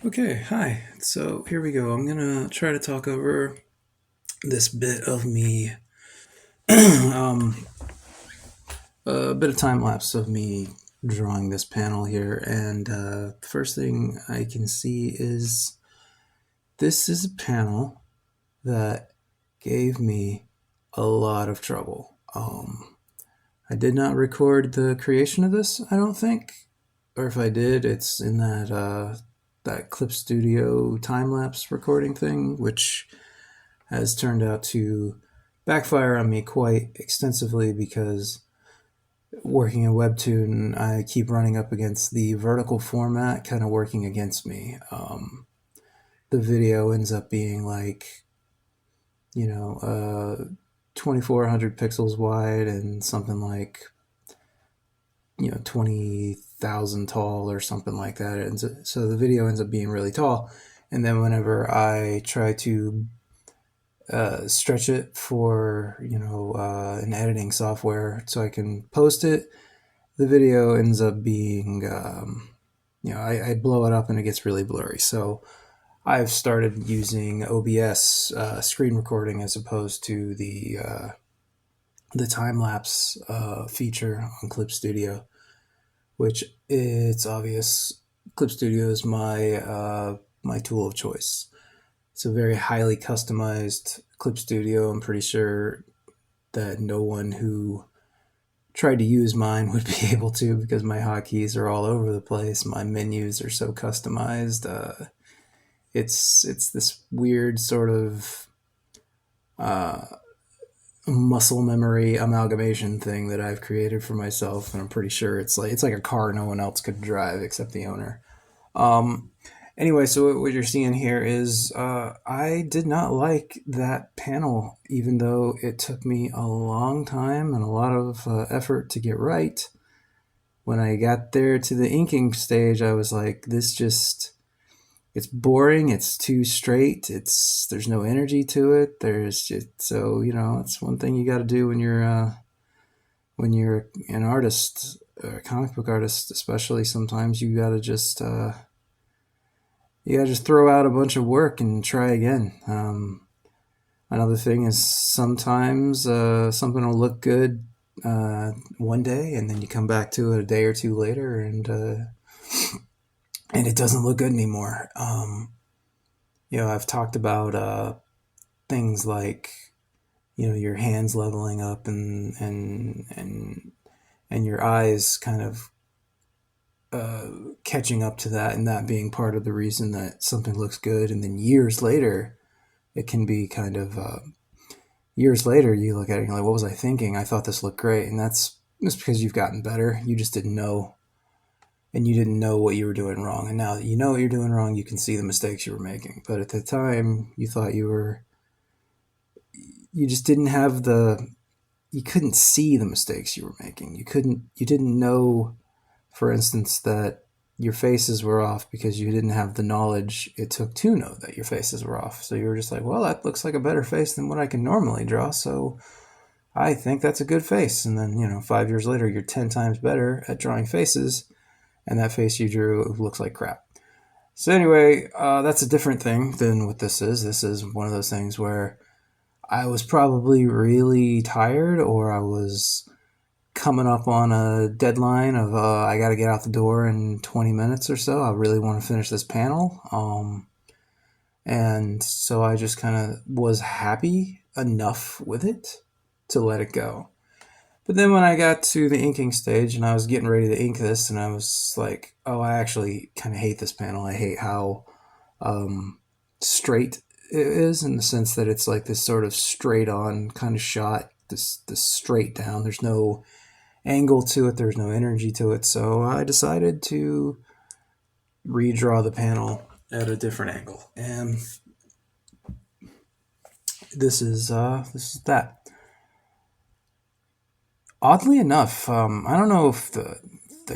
Okay, hi. So here we go. I'm gonna try to talk over this bit of me, um, a bit of time lapse of me drawing this panel here. And the first thing I can see is this is a panel that gave me a lot of trouble. I did not record the creation of this, I don't think, or if I did, it's in that Clip Studio time lapse recording thing, which has turned out to backfire on me quite extensively because working in Webtoon, I keep running up against the vertical format kind of working against me. The video ends up being like, 2400 pixels wide and something like, 20,000 tall or something like that. And so the video ends up being really tall. And then whenever I try to stretch it for an editing software so I can post it, the video ends up being I blow it up and it gets really blurry. So I've started using OBS screen recording as opposed to the time lapse feature on Clip Studio, which it's obvious Clip Studio is my tool of choice. It's a very highly customized Clip Studio. I'm pretty sure that no one who tried to use mine would be able to because my hotkeys are all over the place. My menus are so customized. It's this weird sort of uh, muscle memory amalgamation thing that I've created for myself, and I'm pretty sure it's like a car no one else could drive except the owner. Um, Anyway, so what you're seeing here is I did not like that panel, even though it took me a long time and a lot of effort to get right. When I got there to the inking stage, I was like, it's boring. It's too straight. There's no energy to it. It's one thing you got to do when you're an artist, a comic book artist, especially. Sometimes you gotta just throw out a bunch of work and try again. Another thing is sometimes something will look good one day, and then you come back to it a day or two later, and it doesn't look good anymore. I've talked about things like your hands leveling up and your eyes kind of catching up to that, and that being part of the reason that something looks good, and then years later it can be kind of years later you look at it and you're like, what was I thinking? I thought this looked great. And that's just because you've gotten better. You just didn't know, and you didn't know what you were doing wrong. And now that you know what you're doing wrong, you can see the mistakes you were making. But at the time you thought you just didn't have you couldn't see the mistakes you were making. You didn't know, for instance, that your faces were off because you didn't have the knowledge it took to know that your faces were off. So you were just like, well, that looks like a better face than what I can normally draw. So I think that's a good face. And then, 5 years later, you're 10 times better at drawing faces, and that face you drew looks like crap. So anyway, that's a different thing than what this is. This is one of those things where I was probably really tired, or I was coming up on a deadline of I got to get out the door in 20 minutes or so. I really want to finish this panel. And so I just kind of was happy enough with it to let it go. But then when I got to the inking stage and I was getting ready to ink this, and I was like, oh, I actually kind of hate this panel. I hate how straight it is, in the sense that it's like this sort of straight on kind of shot, this straight down. There's no angle to it, there's no energy to it. So I decided to redraw the panel at a different angle. And this is that. Oddly enough, I don't know if the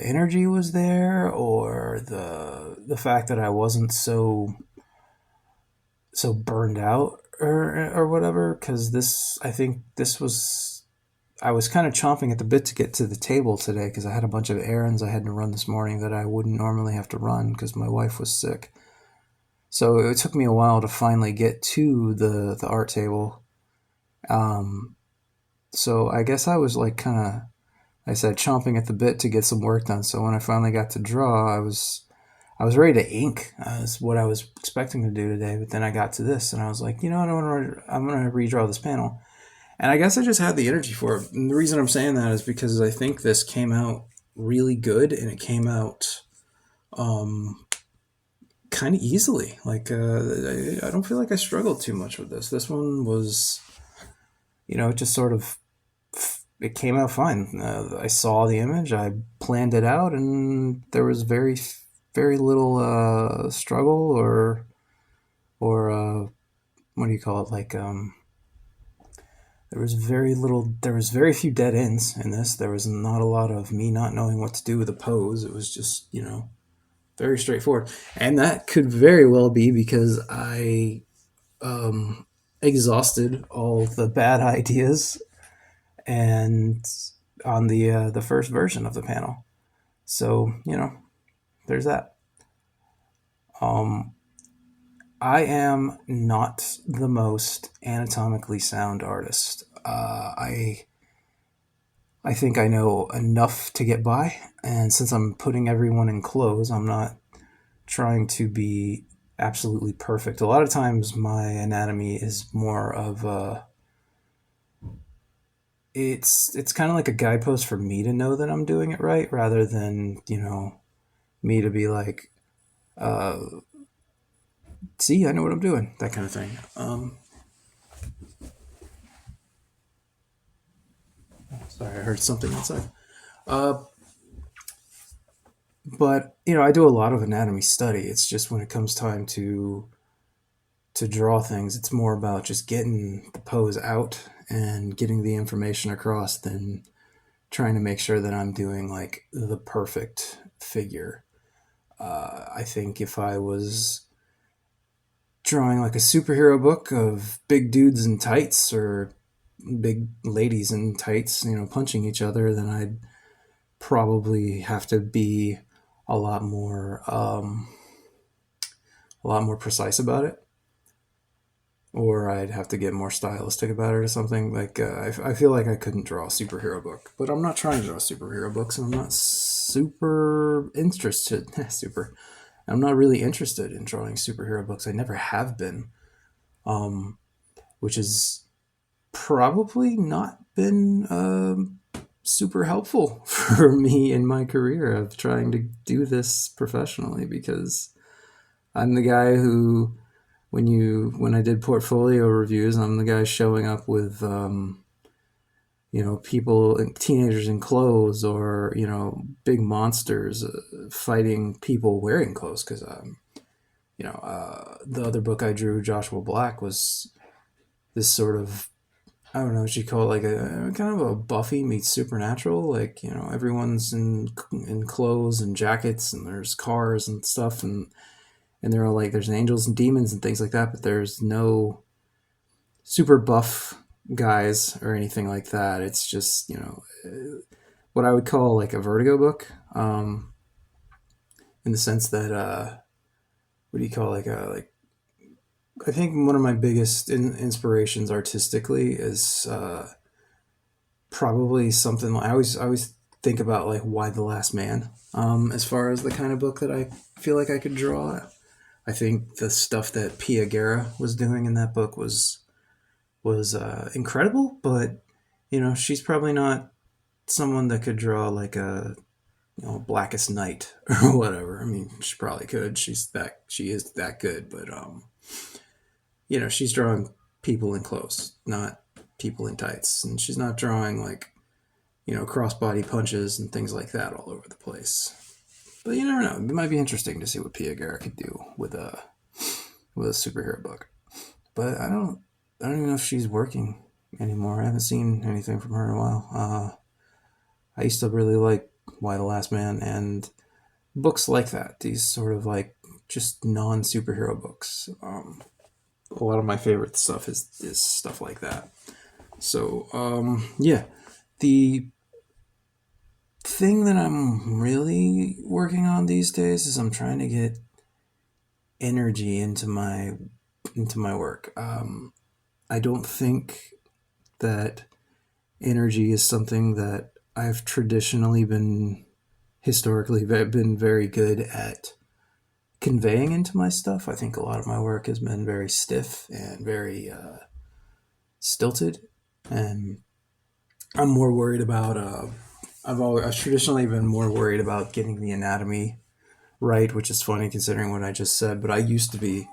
energy was there, or the fact that I wasn't so burned out, or whatever, because I think this was, I was kind of chomping at the bit to get to the table today because I had a bunch of errands I had to run this morning that I wouldn't normally have to run because my wife was sick. So it took me a while to finally get to the art table. Um, so I guess I was like kind of, I said, chomping at the bit to get some work done. So when I finally got to draw, I was ready to ink. That's what I was expecting to do today. But then I got to this, and I was like, you know, I'm gonna redraw this panel. And I guess I just had the energy for it. And the reason I'm saying that is because I think this came out really good, and it came out um, kind of easily. Like I don't feel like I struggled too much with this. This one was, it just sort of it came out fine. I saw the image, I planned it out, and there was very little struggle or what do you call it? Like there was very few dead ends in this. There was not a lot of me not knowing what to do with a pose. It was just, very straightforward. And that could very well be because I exhausted all the bad ideas and on the first version of the panel. So, there's that. Um, I am not the most anatomically sound artist. I think I know enough to get by, and since I'm putting everyone in clothes, I'm not trying to be absolutely perfect. A lot of times, my anatomy is more of a. It's kind of like a guidepost for me to know that I'm doing it right, rather than me to be like, uh, see, I know what I'm doing, that kind of thing. Sorry, I heard something outside. Uh, but I do a lot of anatomy study. It's just when it comes time to draw things, it's more about just getting the pose out and getting the information across than trying to make sure that I'm doing like the perfect figure. I think if I was drawing like a superhero book of big dudes in tights or big ladies in tights, punching each other, then I'd probably have to be a lot more um, a lot more precise about it, or I'd have to get more stylistic about it or something. Like I feel like I couldn't draw a superhero book, but I'm not trying to draw superhero books, and I'm not super interested. super. I'm not really interested in drawing superhero books. I never have been, which is probably not been super helpful for me in my career of trying to do this professionally, because I'm the guy who when I did portfolio reviews, I'm the guy showing up with people, teenagers in clothes, or big monsters fighting people wearing clothes, because the other book I drew, Joshua Black, was this sort of, I don't know what you call it, like a kind of a Buffy meets Supernatural. Like everyone's in clothes and jackets, and there's cars and stuff, and they're all like, there's angels and demons and things like that, but there's no super buff guys or anything like that. It's just what I would call like a Vertigo book, in the sense that what do you call like I think one of my biggest inspirations artistically is probably something like, I always think about like Why the Last Man, as far as the kind of book that I feel like I could draw. I think the stuff that Pia Guerra was doing in that book was incredible, but she's probably not someone that could draw like a Blackest Night or whatever. I mean, she probably could. She is that good, but she's drawing people in clothes, not people in tights, and she's not drawing like crossbody punches and things like that all over the place. But you never know. It might be interesting to see what Pia Guerra could do with a superhero book. But I don't even know if she's working anymore. I haven't seen anything from her in a while. I used to really like Why the Last Man and books like that. These sort of like just non-superhero books. A lot of my favorite stuff is stuff like that. So yeah, the thing that I'm really working on these days is I'm trying to get energy into my work. I don't think that energy is something that I've traditionally been historically been very good at conveying into my stuff. I think a lot of my work has been very stiff and very stilted, and I'm more worried about. I've traditionally been more worried about getting the anatomy right, which is funny considering what I just said. But I used to be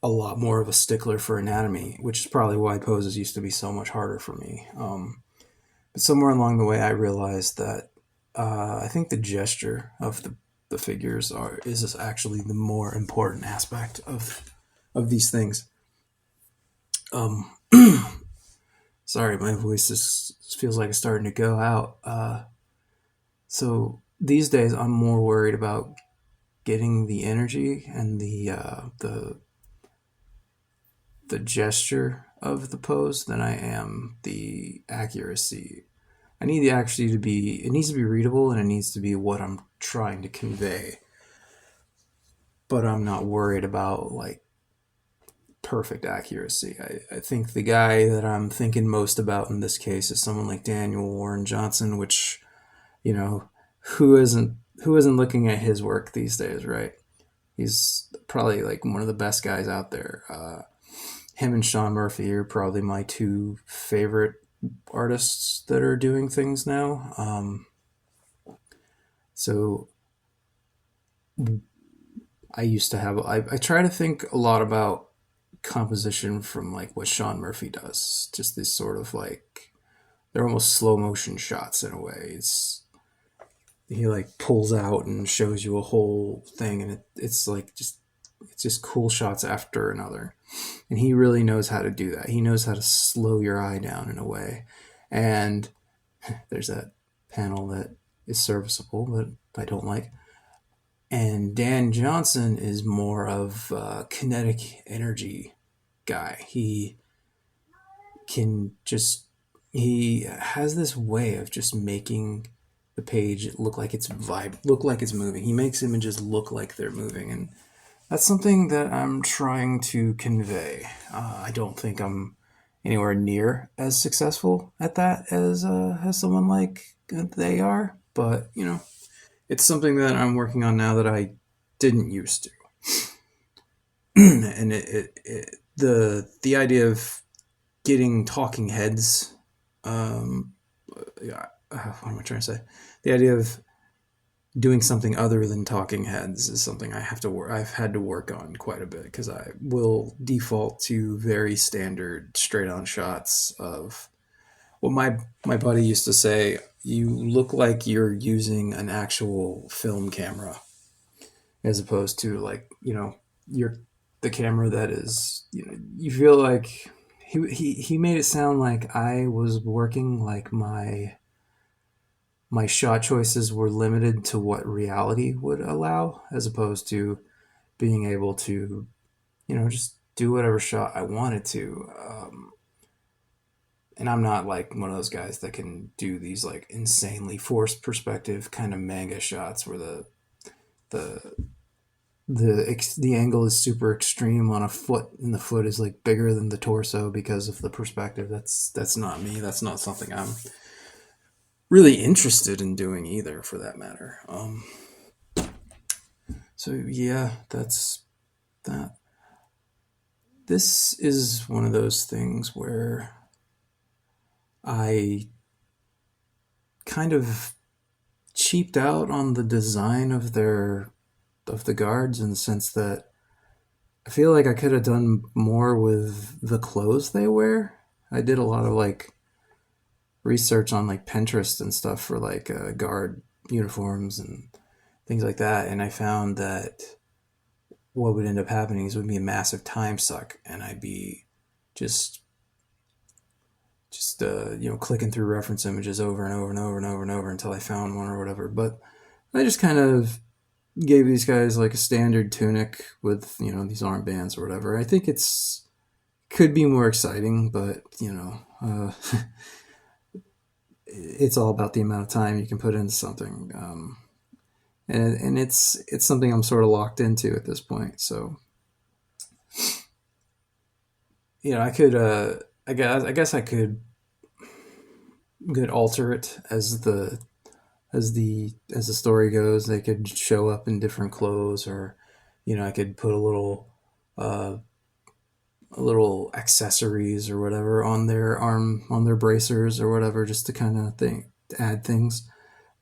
a lot more of a stickler for anatomy, which is probably why poses used to be so much harder for me. But somewhere along the way, I realized that I think the gesture of the figures is actually the more important aspect of these things. Um, Sorry, my voice feels like it's starting to go out. So these days, I'm more worried about getting the energy and the gesture of the pose than I am the accuracy. I need the accuracy to be. It needs to be readable, and it needs to be what I'm trying to convey. But I'm not worried about like perfect accuracy. I think the guy that I'm thinking most about in this case is someone like Daniel Warren Johnson, which, you know, who isn't who isn't looking at his work these days, right? He's probably like one of the best guys out there. Him and Sean Murphy are probably my two favorite artists that are doing things now. So I used to have, I try to think a lot about composition from like what Sean Murphy does. Just this sort of like, they're almost slow motion shots in a way. He like pulls out and shows you a whole thing, and it's just cool shots after another. And he really knows how to do that. He knows how to slow your eye down in a way. And there's that panel that is serviceable, but I don't like. And Dan Johnson is more of a kinetic energy guy. Can just, he has this way of just making the page look like look like it's moving. He makes images look like they're moving, and that's something that I'm trying to convey. I don't think I'm anywhere near as successful at that as someone like they are, but you know, it's something that I'm working on now that I didn't used to. And the idea of getting talking heads, yeah, what am I trying to say? The idea of doing something other than talking heads is something I've had to work on quite a bit, because I will default to very standard straight on shots of what my buddy used to say. You look like you're using an actual film camera, as opposed to like, you know, you're the camera that is, you know, you feel like he made it sound like I was working like my shot choices were limited to what reality would allow, as opposed to being able to, you know, just do whatever shot I wanted to. And I'm not like one of those guys that can do these like insanely forced perspective kind of manga shots where the the angle is super extreme on a foot, and the foot is like bigger than the torso because of the perspective. That's not me. That's not something I'm really interested in doing either, for that matter. So yeah, that's that. This is one of those things where I kind of cheaped out on the design of the guards, in the sense that I feel like I could have done more with the clothes they wear. I did a lot of like research on like Pinterest and stuff for like guard uniforms and things like that, and I found that what would end up happening is it would be a massive time suck, and I'd be just you know, clicking through reference images over and over and over and over and over until I found one or whatever. But I just kind of gave these guys like a standard tunic with, you know, these armbands or whatever. I think could be more exciting, but you know, it's all about the amount of time you can put into something. and it's something I'm sort of locked into at this point. So I could I guess I could alter it as the story goes. They could show up in different clothes, or I could put uh, a little accessories or whatever on their arm, on their bracers or whatever, just to kind of to add things.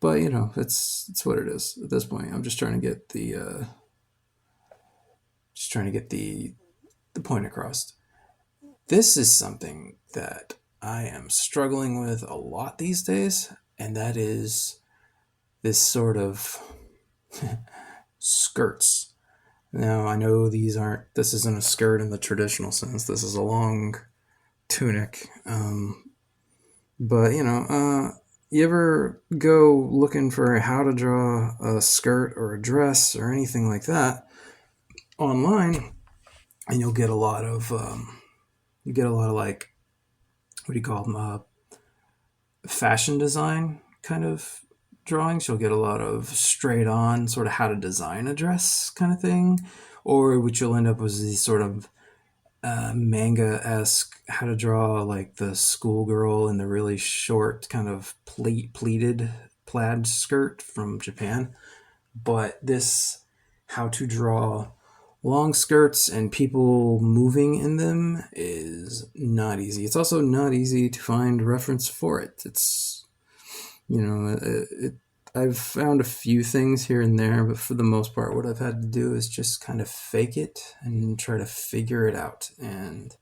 But it's what it is at this point. I'm just trying to get the point across. This is something that I am struggling with a lot these days, and that is this sort of skirts. Now, I know this isn't a skirt in the traditional sense. This is a long tunic. But, you ever go looking for how to draw a skirt or a dress or anything like that online, and you'll get a lot of, like, what do you call them? Fashion design kind of drawings. You'll get a lot of straight on sort of how to design a dress kind of thing, or what you'll end up with these sort of manga-esque how to draw like the schoolgirl in the really short kind of pleated plaid skirt from Japan. But this how to draw long skirts and people moving in them is not easy. It's also not easy to find reference for it. It's I've found a few things here and there, but for the most part, what I've had to do is just kind of fake it and try to figure it out. And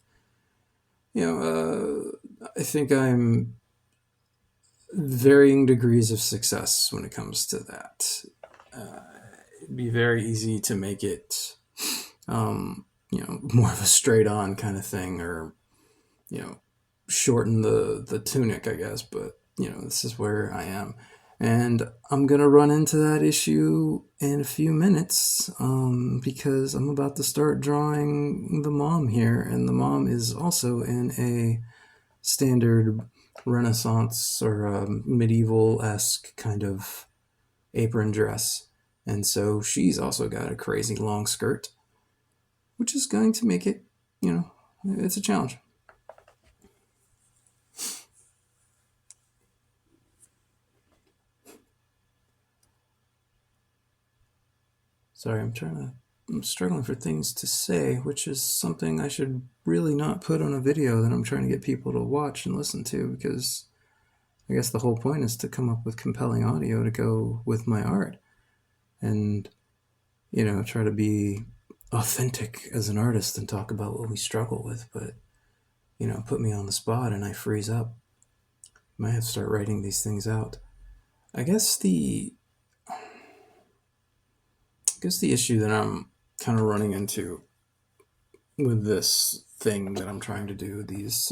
I think I'm varying degrees of success when it comes to that. It'd be very easy to make it, more of a straight on kind of thing, or shorten the tunic, I guess. But this is where I am. And I'm going to run into that issue in a few minutes because I'm about to start drawing the mom here. And the mom is also in a standard Renaissance or medieval-esque kind of apron dress. And so she's also got a crazy long skirt, which is going to make it, it's a challenge. Sorry, I'm struggling for things to say, which is something I should really not put on a video that I'm trying to get people to watch and listen to, because I guess the whole point is to come up with compelling audio to go with my art and, try to be authentic as an artist and talk about what we struggle with. But, put me on the spot and I freeze up. I might have to start writing these things out. I guess the issue that I'm kind of running into with this thing that I'm trying to do, these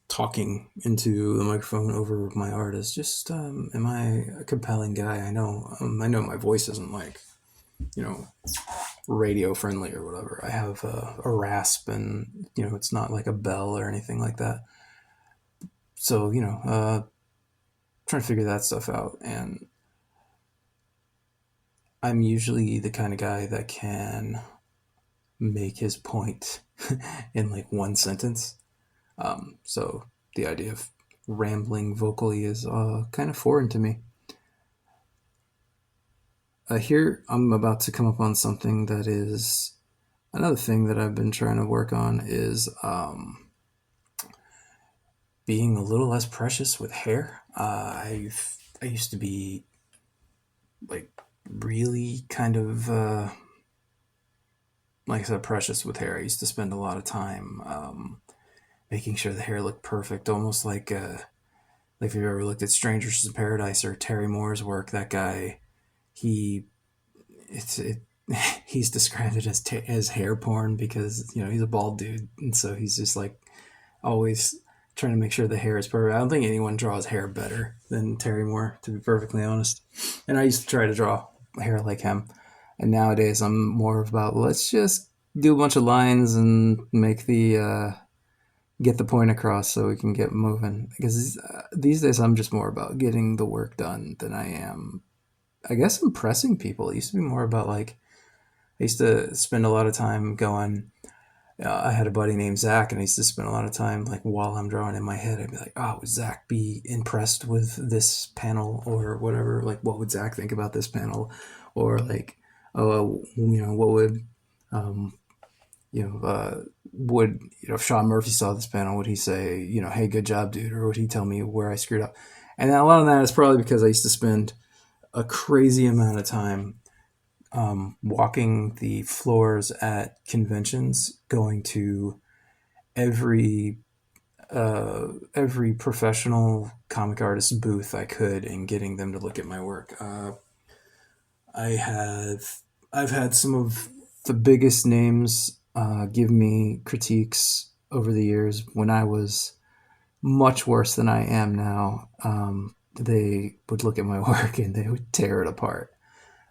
talking into the microphone over my art, is just am I a compelling guy? I know my voice isn't like radio friendly or whatever. I have a rasp, and it's not like a bell or anything like that. So trying to figure that stuff out. And I'm usually the kind of guy that can make his point in like one sentence. So the idea of rambling vocally is kind of foreign to me. Here, I'm about to come up on something that is another thing that I've been trying to work on, is being a little less precious with hair. I used to be like really kind of like I said, precious with hair. I used to spend a lot of time making sure the hair looked perfect, almost like if you've ever looked at Strangers in Paradise or Terry Moore's work. That guy, he he's described it as hair porn, because he's a bald dude, and so he's just like always trying to make sure the hair is perfect. I don't think anyone draws hair better than Terry Moore, to be perfectly honest. And I used to try to draw hair like him. And nowadays I'm more about, let's just do a bunch of lines and make get the point across so we can get moving. Because these days I'm just more about getting the work done than I am I guess, impressing people. It used to be more about like, I used to spend a lot of time going. I had a buddy named Zach, and I used to spend a lot of time like while I'm drawing in my head, I'd be like, "Oh, would Zach be impressed with this panel or whatever? Like, what would Zach think about this panel, or like, oh, what would, um, would if Sean Murphy saw this panel, would he say, hey, good job, dude, or would he tell me where I screwed up?" And a lot of that is probably because I used to spend a crazy amount of time walking the floors at conventions, going to every every professional comic artist booth I could, and getting them to look at my work. I have I've had some of the biggest names give me critiques over the years. When I was much worse than I am now, they would look at my work and they would tear it apart.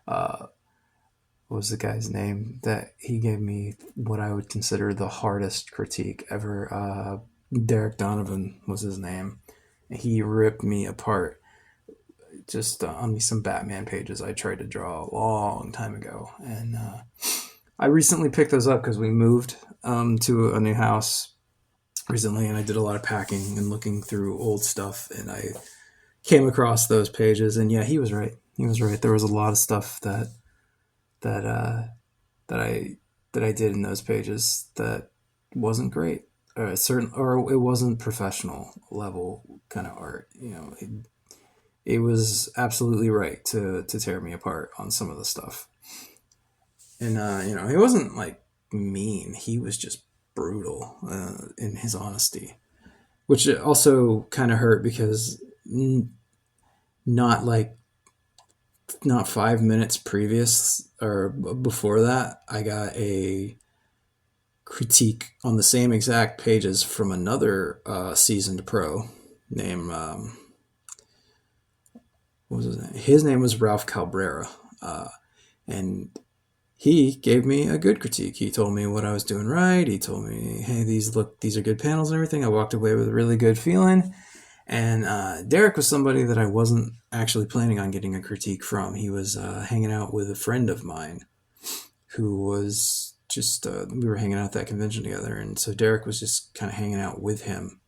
Uh, what was the guy's name that he gave me what I would consider the hardest critique ever? Derek Donovan was his name. He ripped me apart just on some Batman pages I tried to draw a long time ago. And I recently picked those up because we moved to a new house recently, and I did a lot of packing and looking through old stuff, and I came across those pages. And yeah, he was right. He was right. There was a lot of stuff that that I that I did in those pages that wasn't great, or it wasn't professional level kind of art. It was absolutely right to tear me apart on some of the stuff. And he wasn't like mean. He was just brutal in his honesty, which also kind of hurt because not like not 5 minutes previous or before that, I got a critique on the same exact pages from another seasoned pro named what was his name? His name was Ralph Cabrera, and he gave me a good critique. He told me what I was doing right. He told me, "Hey, these are good panels and everything." I walked away with a really good feeling. And Derek was somebody that I wasn't actually planning on getting a critique from. He was hanging out with a friend of mine who was just, we were hanging out at that convention together. And so Derek was just kind of hanging out with him.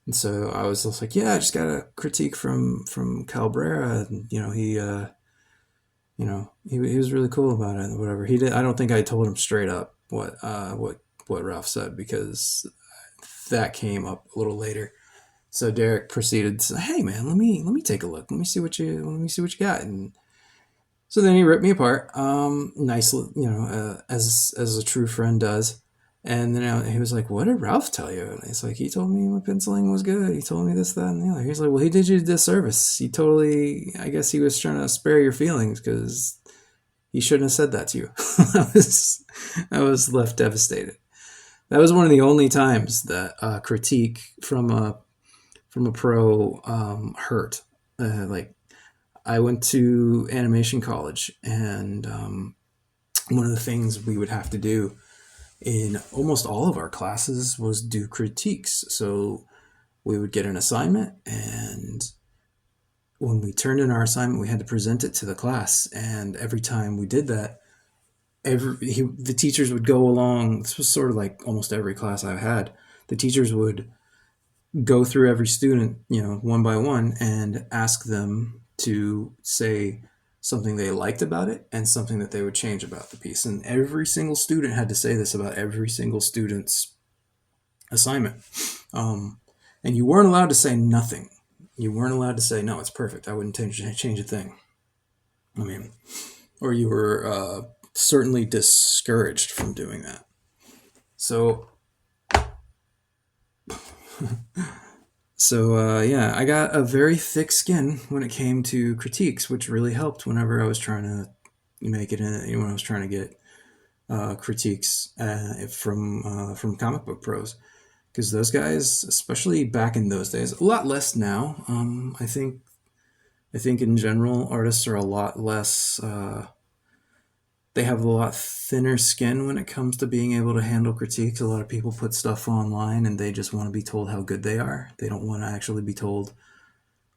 And so I was just like, yeah, I just got a critique from Cabrera. And, he was really cool about it and whatever. He did. I don't think I told him straight up what Ralph said, because that came up a little later. So Derek proceeded to say, "Hey man, let me take a look. Let me see what you got." And so then he ripped me apart, nicely, as a true friend does. And then he was like, "What did Ralph tell you?" And he's like, "He told me my penciling was good. He told me this, that, and the other." He's like, "Well, he did you a disservice. I guess he was trying to spare your feelings, because he shouldn't have said that to you." I was left devastated. That was one of the only times that critique from a pro hurt. Like, I went to animation college, and one of the things we would have to do in almost all of our classes was do critiques. So we would get an assignment, and when we turned in our assignment, we had to present it to the class. And every time we did that, the teachers would go along. This was sort of like almost every class I've had. The teachers would go through every student, one by one, and ask them to say something they liked about it and something that they would change about the piece. And every single student had to say this about every single student's assignment. And you weren't allowed to say nothing. You weren't allowed to say, "No, it's perfect. I wouldn't change a thing." I mean, or you were certainly discouraged from doing that. So yeah, I got a very thick skin when it came to critiques, which really helped whenever I was trying to make it in, when I was trying to get critiques from comic book pros, because those guys, especially back in those days, a lot less now. I think in general, artists are a lot less. They have a lot thinner skin when it comes to being able to handle critiques. A lot of people put stuff online and they just want to be told how good they are. They don't want to actually be told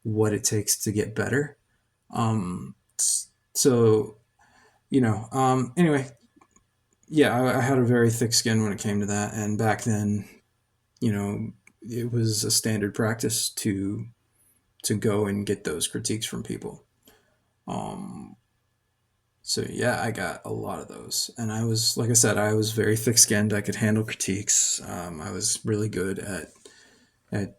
what it takes to get better. So, anyway, yeah, I had a very thick skin when it came to that. And back then, you know, it was a standard practice to go and get those critiques from people. Um, so yeah, I got a lot of those, and I was, like I said, I was very thick-skinned. I could handle critiques. I was really good at, at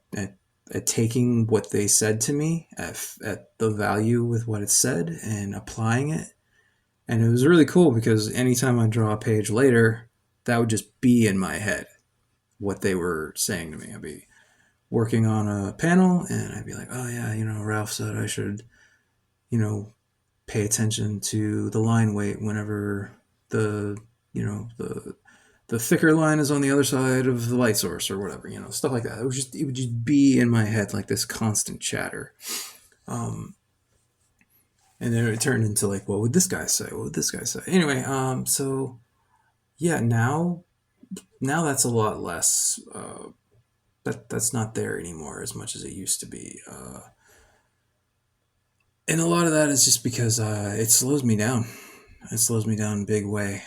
at taking what they said to me at the value with what it said and applying it. And it was really cool because anytime I draw a page later, that would just be in my head what they were saying to me. I'd be working on a panel and I'd be like, oh yeah, Ralph said I should, you know, pay attention to the line weight whenever the, the thicker line is on the other side of the light source or whatever, stuff like that. It would just be in my head like this constant chatter. Um, and then it turned into like, what would this guy say? What would this guy say? Anyway, so yeah, now that's a lot less. That's not there anymore as much as it used to be. And a lot of that is just because it slows me down. It slows me down in a big way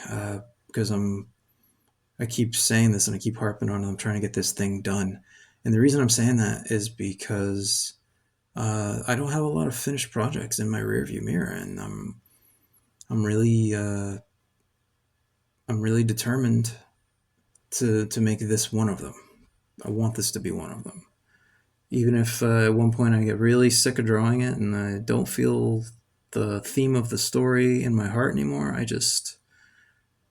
because I keep saying this and I keep harping on it. I'm trying to get this thing done. And the reason I'm saying that is because I don't have a lot of finished projects in my rearview mirror, and I'm really I'm really determined to make this one of them. I want this to be one of them. Even if at one point I get really sick of drawing it and I don't feel the theme of the story in my heart anymore, I just,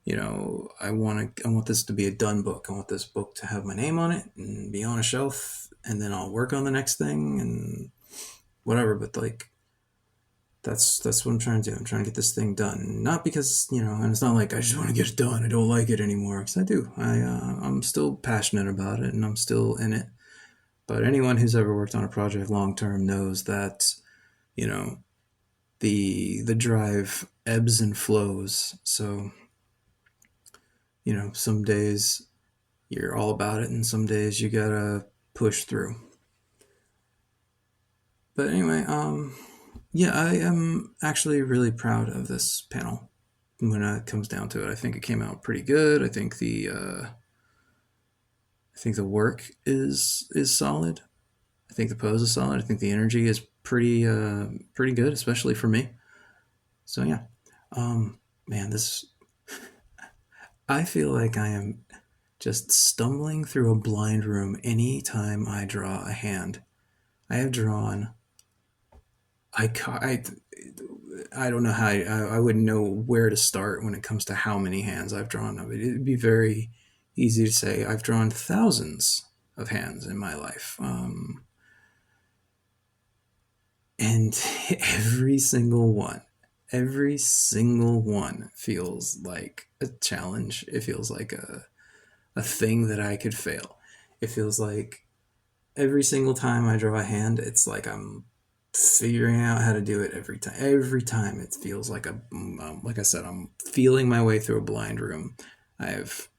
I want this to be a done book. I want this book to have my name on it and be on a shelf, and then I'll work on the next thing and whatever. But like, that's what I'm trying to do. I'm trying to get this thing done, not because and it's not like I just want to get it done. I don't like it anymore, because I do. I'm still passionate about it and I'm still in it. But anyone who's ever worked on a project long term knows that you know the drive ebbs and flows. So some days you're all about it, and some days you gotta push through. But anyway, yeah, I am actually really proud of this panel. When it comes down to it, I think it came out pretty good. I think the work is solid. I think the pose is solid. I think the energy is pretty good, especially for me. So yeah, man, this I feel like I am just stumbling through a blind room anytime I draw a hand. I have drawn. I I don't know how I wouldn't know where to start when it comes to how many hands I've drawn. It'd be very easy to say I've drawn thousands of hands in my life. And every single one feels like a challenge. It feels like a thing that I could fail. It feels like every single time I draw a hand, it's like I'm figuring out how to do it every time. Every time it feels like like I said, I'm feeling my way through a blind room. I've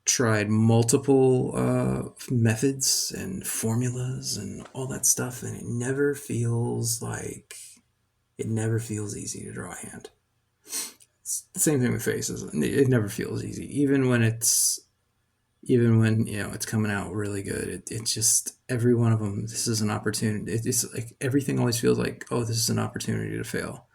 tried multiple methods and formulas and all that stuff, and it never feels easy to draw a hand. It's the same thing with faces. It never feels easy, even when it's coming out really good. It's just every one of them. This is an opportunity. It's like everything always feels like, oh, this is an opportunity to fail,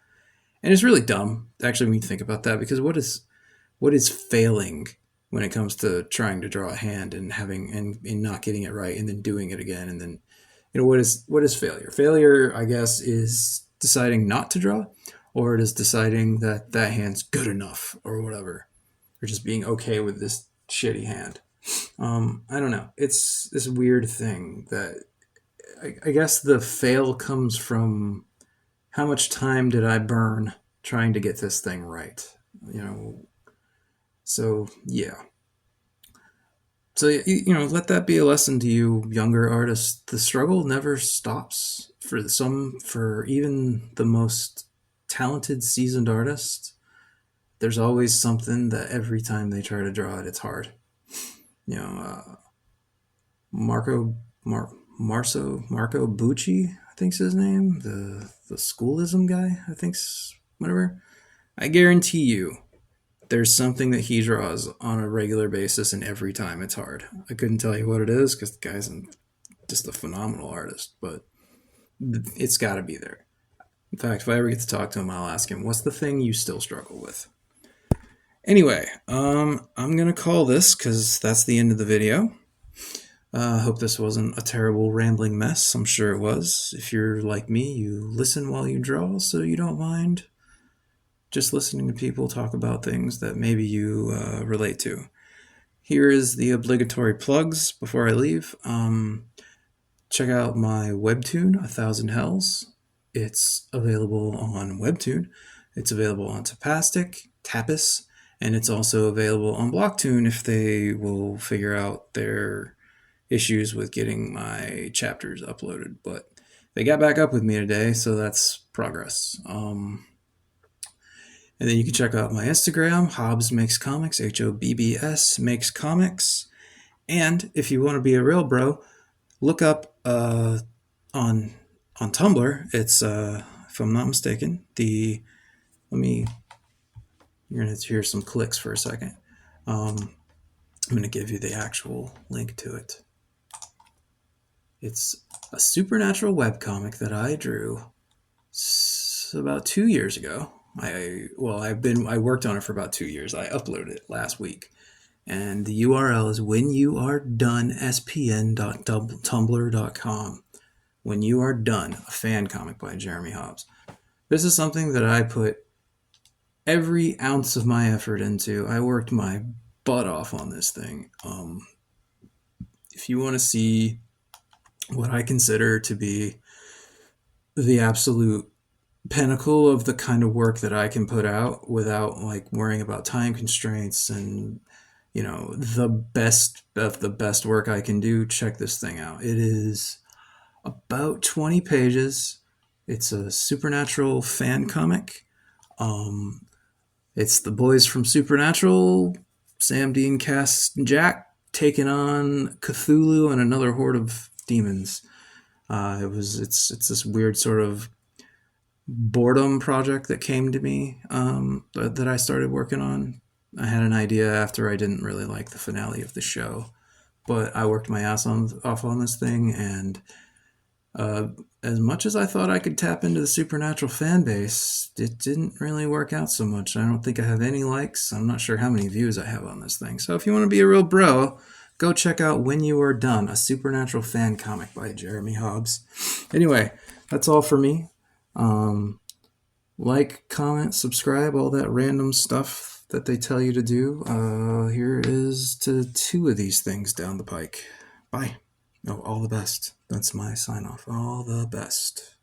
and it's really dumb actually when you think about that, because what is failing when it comes to trying to draw a hand and having and not getting it right and then doing it again, and then what is failure? Failure, I guess, is deciding not to draw, or it is deciding that hand's good enough or whatever, or just being okay with this shitty hand. I don't know. It's this weird thing that I guess the fail comes from how much time did I burn trying to get this thing right. You know, so yeah. So let that be a lesson to you, younger artists. The struggle never stops for even the most talented, seasoned artists. There's always something that every time they try to draw it, it's hard. You know, Marco Mar, Marco Bucci, I think's his name. The schoolism guy, I think's whatever. I guarantee you there's something that he draws on a regular basis, and every time it's hard. I couldn't tell you what it is because the guy's just a phenomenal artist, but it's got to be there. In fact, if I ever get to talk to him, I'll ask him, what's the thing you still struggle with? Anyway, I'm going to call this because that's the end of the video. I hope this wasn't a terrible rambling mess. I'm sure it was. If you're like me, you listen while you draw, so you don't mind just listening to people talk about things that maybe you relate to. Here is the obligatory plugs before I leave. Check out my webtoon, 1000 Hells. It's available on Webtoon. It's available on Tapas, and it's also available on Blocktoon if they will figure out their issues with getting my chapters uploaded. But they got back up with me today, so that's progress. And then you can check out my Instagram, Hobbs Makes Comics, Hobbs Makes Comics. And if you want to be a real bro, look up on Tumblr. It's if I'm not mistaken, you're gonna hear some clicks for a second. I'm gonna give you the actual link to it. It's a supernatural webcomic that I drew about 2 years ago. I worked on it for about 2 years. I uploaded it last week. And the URL is whenyouaredonespn.tumblr.com. When You Are Done, a fan comic by Jeramy Hobbs. This is something that I put every ounce of my effort into. I worked my butt off on this thing. If you want to see what I consider to be the absolute pinnacle of the kind of work that I can put out without like worrying about time constraints and the best of the best work I can do, check this thing out. It is about 20 pages. It's a supernatural fan comic. It's the boys from Supernatural, Sam, Dean, Cass, and Jack, taking on Cthulhu and another horde of demons. It's this weird sort of boredom project that came to me that I started working on. I had an idea after I didn't really like the finale of the show, but I worked my ass off on this thing, and as much as I thought I could tap into the Supernatural fan base, it didn't really work out so much. I don't think I have any likes. I'm not sure how many views I have on this thing. So if you want to be a real bro, go check out When You Are Done, a Supernatural fan comic by Jeramy Hobbs. Anyway, that's all for me. Like, comment, subscribe, all that random stuff that they tell you to do. Here is to 2 of these things down the pike. Bye. Oh, all the best. That's my sign off. All the best.